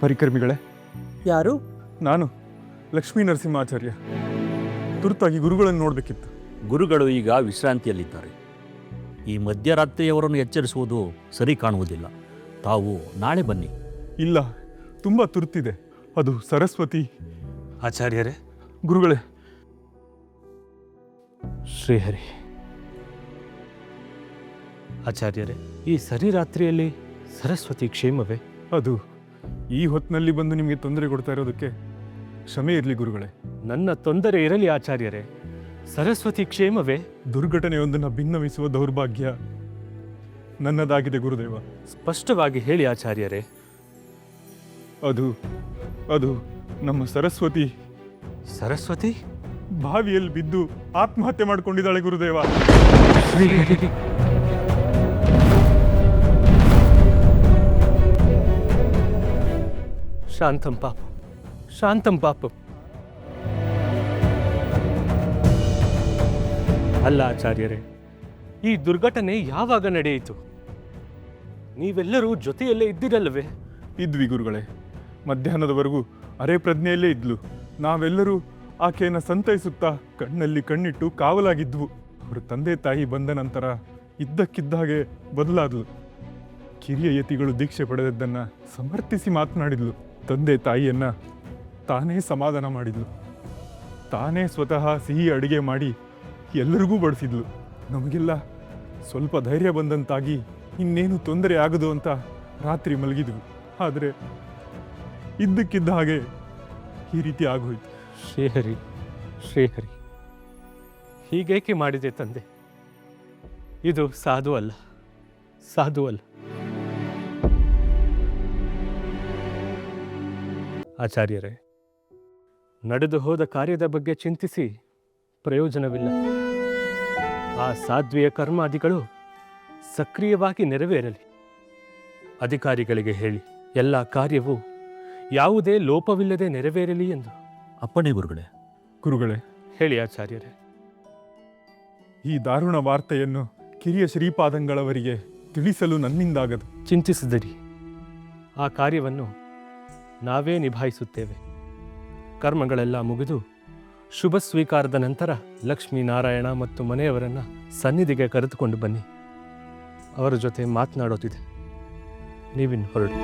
ಪರಿಕರ್ಮಿಗಳೇ, ಯಾರು? ನಾನು ಲಕ್ಷ್ಮೀ ನರಸಿಂಹಾಚಾರ್ಯ. ತುರ್ತಾಗಿ ಗುರುಗಳನ್ನು ನೋಡಬೇಕಿತ್ತು. ಗುರುಗಳು ಈಗ ವಿಶ್ರಾಂತಿಯಲ್ಲಿದ್ದಾರೆ. ಈ ಮಧ್ಯರಾತ್ರಿಯವರನ್ನು ಎಚ್ಚರಿಸುವುದು ಸರಿ ಕಾಣುವುದಿಲ್ಲ. ತಾವು ನಾಳೆ ಬನ್ನಿ. ಇಲ್ಲ, ತುಂಬ ತುರ್ತಿದೆ. ಅದು ಸರಸ್ವತಿ. ಆಚಾರ್ಯರೇ, ಗುರುಗಳೇ, ಶ್ರೀಹರಿ. ಆಚಾರ್ಯರೇ, ಈ ಸರಿರಾತ್ರಿಯಲ್ಲಿ ಸರಸ್ವತಿ ಕ್ಷೇಮವೇ? ಅದು ಈ ಹೊತ್ತಿನಲ್ಲಿ ಬಂದು ನಿಮಗೆ ತೊಂದರೆ ಕೊಡ್ತಾ ಇರೋದಕ್ಕೆ ಕ್ಷಮೆ ಇರಲಿ ಗುರುಗಳೇ. ನನ್ನ ತೊಂದರೆ ಇರಲಿ ಆಚಾರ್ಯರೇ, ಸರಸ್ವತಿ ಕ್ಷೇಮವೇ? ದುರ್ಘಟನೆಯೊಂದನ್ನು ಭಿನ್ನವಿಸುವ ದೌರ್ಭಾಗ್ಯ ನನ್ನದಾಗಿದೆ ಗುರುದೇವ. ಸ್ಪಷ್ಟವಾಗಿ ಹೇಳಿ ಆಚಾರ್ಯರೇ. ಅದು ನಮ್ಮ ಸರಸ್ವತಿ ಸರಸ್ವತಿ ಬಾವಿಯಲ್ಲಿ ಬಿದ್ದು ಆತ್ಮಹತ್ಯೆ ಮಾಡಿಕೊಂಡಿದ್ದಾಳೆ ಗುರುದೇವ. ಶಾಂತಂ ಪಾಪ, ಶಾಂತಂ ಪಾಪ. ಅಲ್ಲ ಆಚಾರ್ಯರೇ, ಈ ದುರ್ಘಟನೆ ಯಾವಾಗ ನಡೆಯಿತು? ನೀವೆಲ್ಲರೂ ಜೊತೆಯಲ್ಲೇ ಇದ್ದಿರಲ್ಲವೇ? ಇದ್ವಿ ಗುರುಗಳೇ. ಮಧ್ಯಾಹ್ನದವರೆಗೂ ಅರೆ ಪ್ರಜ್ಞೆಯಲ್ಲೇ ಇದ್ಲು. ನಾವೆಲ್ಲರೂ ಆಕೆಯನ್ನು ಸಂತೈಸುತ್ತಾ ಕಣ್ಣಲ್ಲಿ ಕಣ್ಣಿಟ್ಟು ಕಾವಲಾಗಿದ್ವು. ಅವರ ತಂದೆ ತಾಯಿ ಬಂದ ನಂತರ ಇದ್ದಕ್ಕಿದ್ದ ಹಾಗೆ ಬದಲಾದ್ಲು. ಕಿರಿಯ ಯತಿಗಳು ದೀಕ್ಷೆ ಪಡೆದದ್ದನ್ನು ಸಮರ್ಥಿಸಿ ಮಾತನಾಡಿದ್ಲು. ತಂದೆ ತಾಯಿಯನ್ನ ತಾನೇ ಸಮಾಧಾನ ಮಾಡಿದ್ಲು. ತಾನೇ ಸ್ವತಃ ಸಿಹಿ ಅಡುಗೆ ಮಾಡಿ ಎಲ್ಲರಿಗೂ ಬಡಿಸಿದ್ಲು. ನಮಗೆಲ್ಲ ಸ್ವಲ್ಪ ಧೈರ್ಯ ಬಂದಂತಾಗಿ ಇನ್ನೇನು ತೊಂದರೆ ಆಗದು ಅಂತ ರಾತ್ರಿ ಮಲಗಿದ್ವಿ. ಆದರೆ ಇದ್ದಕ್ಕಿದ್ದ ಹಾಗೆ ಈ ರೀತಿ ಆಗೋಯ್ತು. ಶ್ರೀಹರಿ, ಶ್ರೀಹರಿ, ಹೀಗೇಕೆ ಮಾಡಿದೆ ತಂದೆ? ಇದು ಸಾಧು ಅಲ್ಲ, ಸಾಧು ಅಲ್ಲ. ಆಚಾರ್ಯರೇ, ನಡೆದು ಹೋದ ಕಾರ್ಯದ ಬಗ್ಗೆ ಚಿಂತಿಸಿ ಪ್ರಯೋಜನವಿಲ್ಲ. ಆ ಸಾಧ್ವಿಯ ಕರ್ಮಾದಿಗಳು ಸಕ್ರಿಯವಾಗಿ ನೆರವೇರಲಿ. ಅಧಿಕಾರಿಗಳಿಗೆ ಹೇಳಿ ಎಲ್ಲ ಕಾರ್ಯವೂ ಯಾವುದೇ ಲೋಪವಿಲ್ಲದೆ ನೆರವೇರಲಿ ಎಂದು. ಅಪ್ಪಣೆ ಗುರುಗಳೇ. ಗುರುಗಳೇ, ಹೇಳಿ ಆಚಾರ್ಯರೇ. ಈ ದಾರುಣ ವಾರ್ತೆಯನ್ನು ಕಿರಿಯ ಶ್ರೀಪಾದಂಗಳವರಿಗೆ ತಿಳಿಸಲು ನನ್ನಿಂದಾಗದು. ಚಿಂತಿಸಿದಿರಿ, ಆ ಕಾರ್ಯವನ್ನು ನಾವೇ ನಿಭಾಯಿಸುತ್ತೇವೆ. ಕರ್ಮಗಳೆಲ್ಲ ಮುಗಿದು ಶುಭ ಸ್ವೀಕಾರದ ನಂತರ ಲಕ್ಷ್ಮೀನಾರಾಯಣ ಮತ್ತು ಮನೆಯವರನ್ನು ಸನ್ನಿಧಿಗೆ ಕರೆದುಕೊಂಡು ಬನ್ನಿ. ಅವರ ಜೊತೆ ಮಾತನಾಡೋದಿದೆ. ನೀವಿನ್ನು ಹೊರಡಿ.